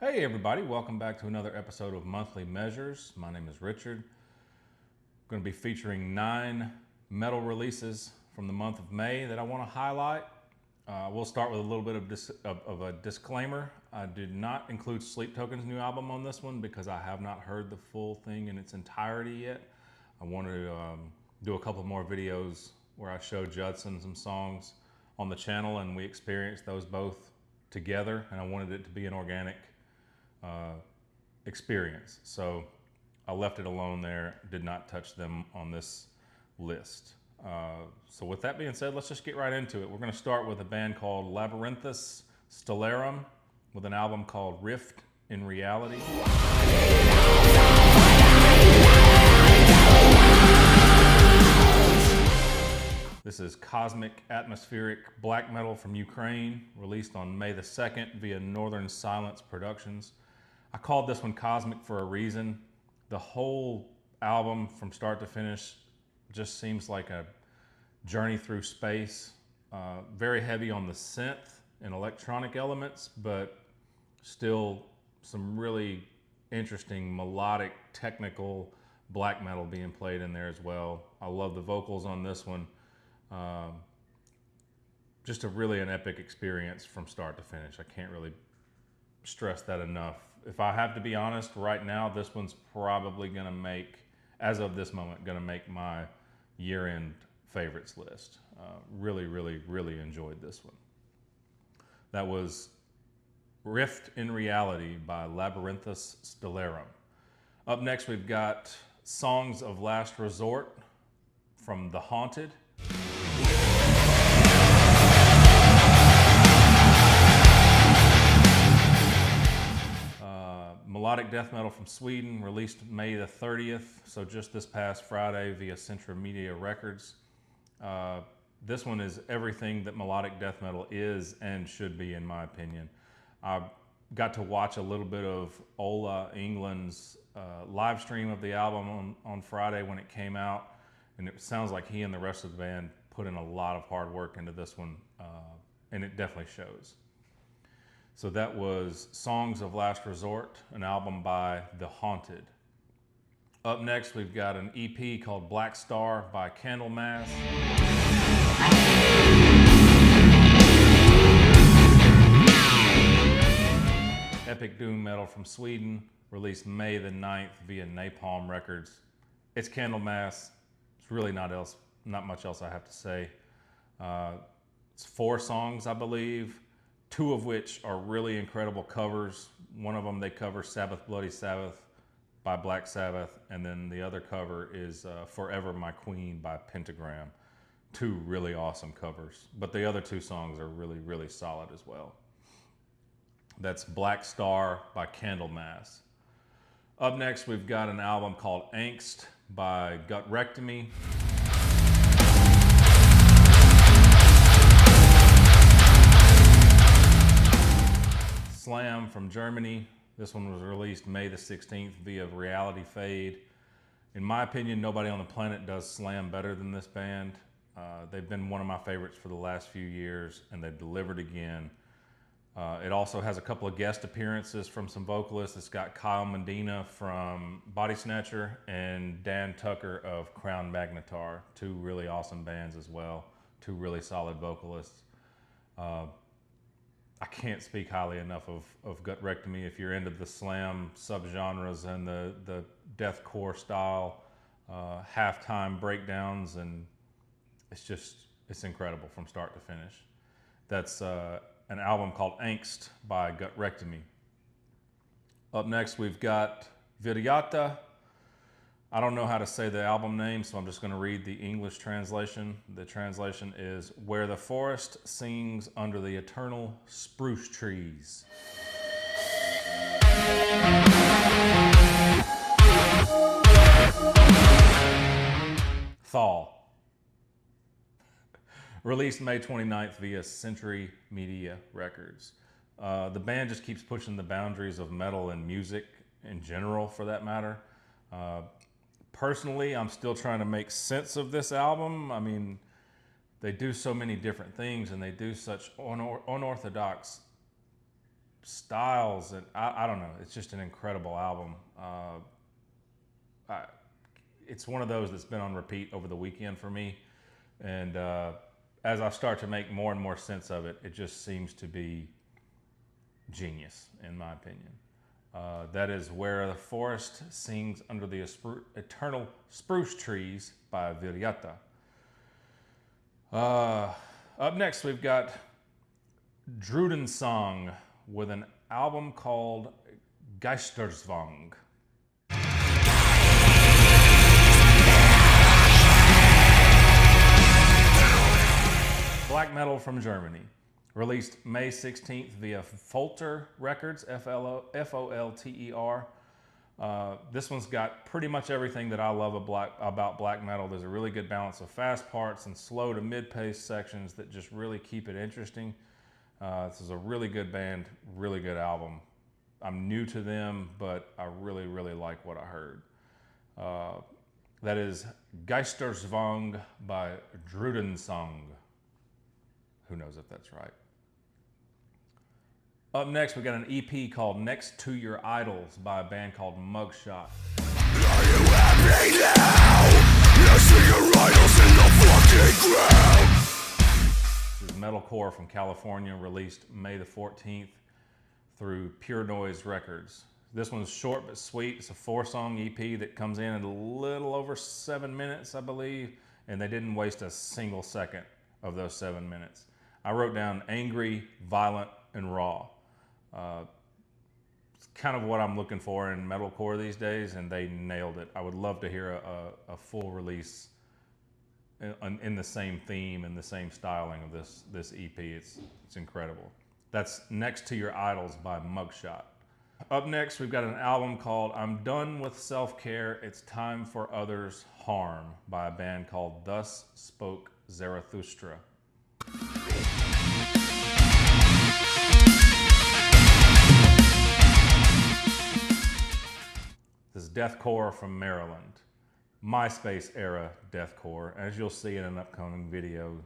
Hey everybody, welcome back to another episode of Monthly Measures. My name is Richard. I'm going to be featuring 9 metal releases from the month of May that I want to highlight. We'll start with a little bit of a disclaimer. I did not include Sleep Token's new album on this one because I have not heard the full thing in its entirety yet. I want to do a couple more videos where I show Judson some songs on the channel and we experienced those both together, and I wanted it to be an organic experience. So I left it alone there, did not touch them on this list. So with that being said, let's just get right into it. We're going to start with a band called Labyrinthus Stellarum with an album called Rift in Reality. This is cosmic atmospheric black metal from Ukraine, released on May the 2nd via Northern Silence Productions. I called this one Cosmic for a reason. The whole album from start to finish just seems like a journey through space. Very heavy on the synth and electronic elements, but still some really interesting melodic, technical black metal being played in there as well. I love the vocals on this one. Just an epic experience from start to finish. I can't really stress that enough. If I have to be honest, right now, this one's probably gonna make, as of this moment, gonna make my year-end favorites list. Really enjoyed this one. That was Rift in Reality by Labyrinthus Stellarum. Up next, we've got Songs of Last Resort from The Haunted. Melodic death metal from Sweden, released May the 30th, so just this past Friday via Centra Media Records. This one is everything that melodic death metal is and should be, in my opinion. I got to watch a little bit of Ola England's live stream of the album on Friday when it came out, and it sounds like he and the rest of the band put in a lot of hard work into this one, and it definitely shows. So that was Songs of Last Resort, an album by The Haunted. Up next, we've got an EP called Black Star by Candlemass. Epic doom metal from Sweden, released May the 9th via Napalm Records. It's Candlemass. It's really not much else I have to say. It's 4 songs, I believe. 2 of which are really incredible covers. One of them, they cover Sabbath Bloody Sabbath by Black Sabbath, and then the other cover is Forever My Queen by Pentagram. 2 really awesome covers, but the other 2 songs are really solid as well. That's Black Star by Candlemass. Up next, we've got an album called Angst by Gutrectomy. Slam from Germany. This one was released May the 16th via Reality Fade. In my opinion, nobody on the planet does Slam better than this band. They've been one of my favorites for the last few years, and they've delivered again. It also has a couple of guest appearances from some vocalists. It's got Kyle Medina from Body Snatcher and Dan Tucker of Crown Magnetar. 2 really awesome bands as well. 2 really solid vocalists. I can't speak highly enough of Gutrectomy. If you're into the slam subgenres and the deathcore style, halftime breakdowns, and it's incredible from start to finish. That's an album called Angst by Gutrectomy. Up next, we've got Virata. I don't know how to say the album name, so I'm just going to read the English translation. The translation is Where the Forest Sings Under the Eternal Spruce Trees. Thaw. Released May 29th via Century Media Records. The band just keeps pushing the boundaries of metal and music in general, for that matter. Personally, I'm still trying to make sense of this album. I mean, they do so many different things and they do such unorthodox styles, and I don't know. It's just an incredible album. It's one of those that's been on repeat over the weekend for me, and as I start to make more and more sense of it, it just seems to be genius, in my opinion. That is Where the Forest Sings Under the Eternal Spruce Trees by Virata. Up next, we've got Druden song with an album called Geisterzwang. Black metal from Germany. Released May 16th via Folter Records, Folter. This one's got pretty much everything that I love about black metal. There's a really good balance of fast parts and slow to mid-paced sections that just really keep it interesting. This is a really good band, really good album. I'm new to them, but I really, really like what I heard. That is Geisterzwang by Druden song. Who knows if that's right. Up next, we got an EP called Next to Your Idols by a band called Mugshot. Are you happy now? Next to your idols in the fucking ground. This is metalcore from California, released May the 14th through Pure Noise Records. This one's short but sweet. It's a 4-song EP that comes in at a little over 7 minutes, I believe, and they didn't waste a single second of those 7 minutes. I wrote down angry, violent, and raw. It's kind of what I'm looking for in metalcore these days, and they nailed it. I would love to hear a full release in the same theme and the same styling of this EP. It's incredible. That's Next to Your Idols by Mugshot. Up next, we've got an album called I'm Done with Self-Care, It's Time for Others' Harm by a band called Thus Spoke Zarathustra. This is deathcore from Maryland. MySpace era deathcore. As you'll see in an upcoming video,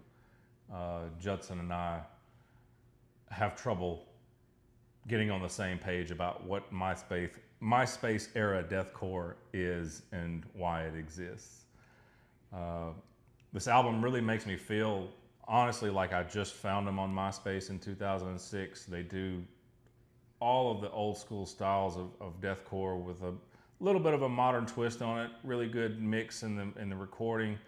Judson and I have trouble getting on the same page about what MySpace era deathcore is and why it exists. This album really makes me feel, honestly, like I just found them on MySpace in 2006. They do all of the old school styles of deathcore with a little bit of a modern twist on it. Really good mix in the recording.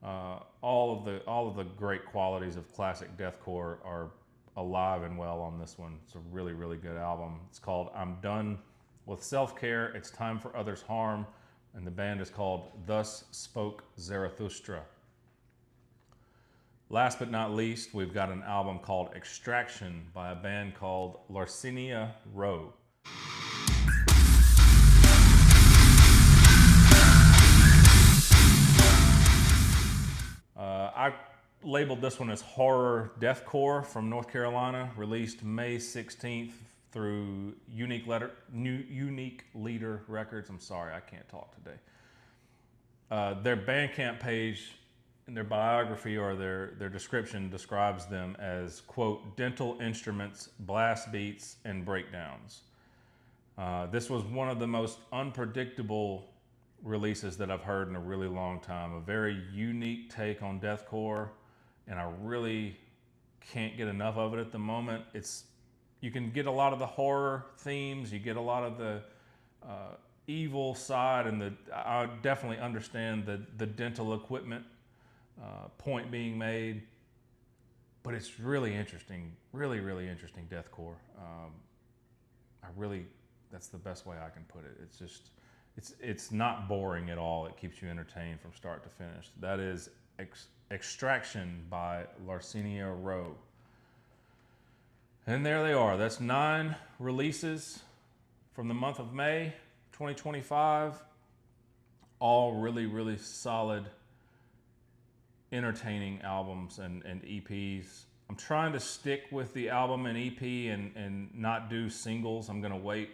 All of the great qualities of classic deathcore are alive and well on this one. It's a really, really good album. It's called I'm Done with Self-Care, It's Time for Others' Harm, and the band is called Thus Spoke Zarathustra. Last but not least, we've got an album called Extraction by a band called Larcenia Rogue. I labeled this one as horror deathcore from North Carolina, released May 16th through Unique Leader Records. I'm sorry, I can't talk today. Their Bandcamp page and their biography or their description describes them as, quote, dental instruments, blast beats, and breakdowns. This was one of the most unpredictable releases that I've heard in a really long time. A very unique take on deathcore, and I really can't get enough of it at the moment. You can get a lot of the horror themes, you get a lot of the evil side, and I definitely understand the dental equipment point being made, but it's really interesting, really, really interesting deathcore. That's the best way I can put it. It's just, it's not boring at all. It keeps you entertained from start to finish. That is Extraction by Larcenia Rogue. And there they are. That's 9 releases from the month of May 2025. All really, really solid, entertaining albums and EPs. I'm trying to stick with the album and EP and not do singles. I'm gonna wait.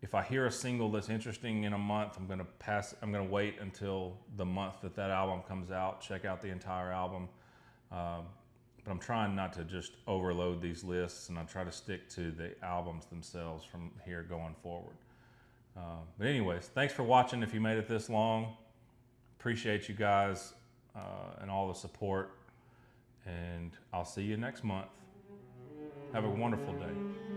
If I hear a single that's interesting in a month, I'm gonna wait until the month that album comes out, check out the entire album. but I'm trying not to just overload these lists, and I try to stick to the albums themselves from here going forward. But anyways, thanks for watching if you made it this long. Appreciate you guys and all the support, and I'll see you next month. Have a wonderful day.